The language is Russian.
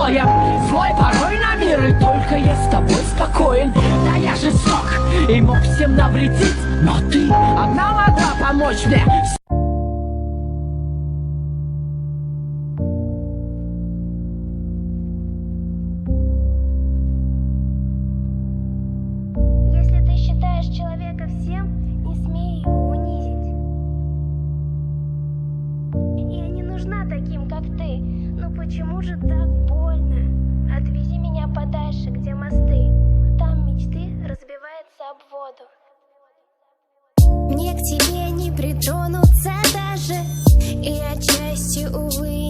я злой порой на мир, и только я с тобой спокоен. Да я жесток и мог всем навредить, но ты одна могла помочь мне. Если ты считаешь человека всем, не смей его унизить. Я не нужна таким, как ты. Но почему же так больно? Отвези меня подальше, где мосты. Там мечты разбиваются об воду. Мне к тебе не притронуться даже, и отчасти, увы,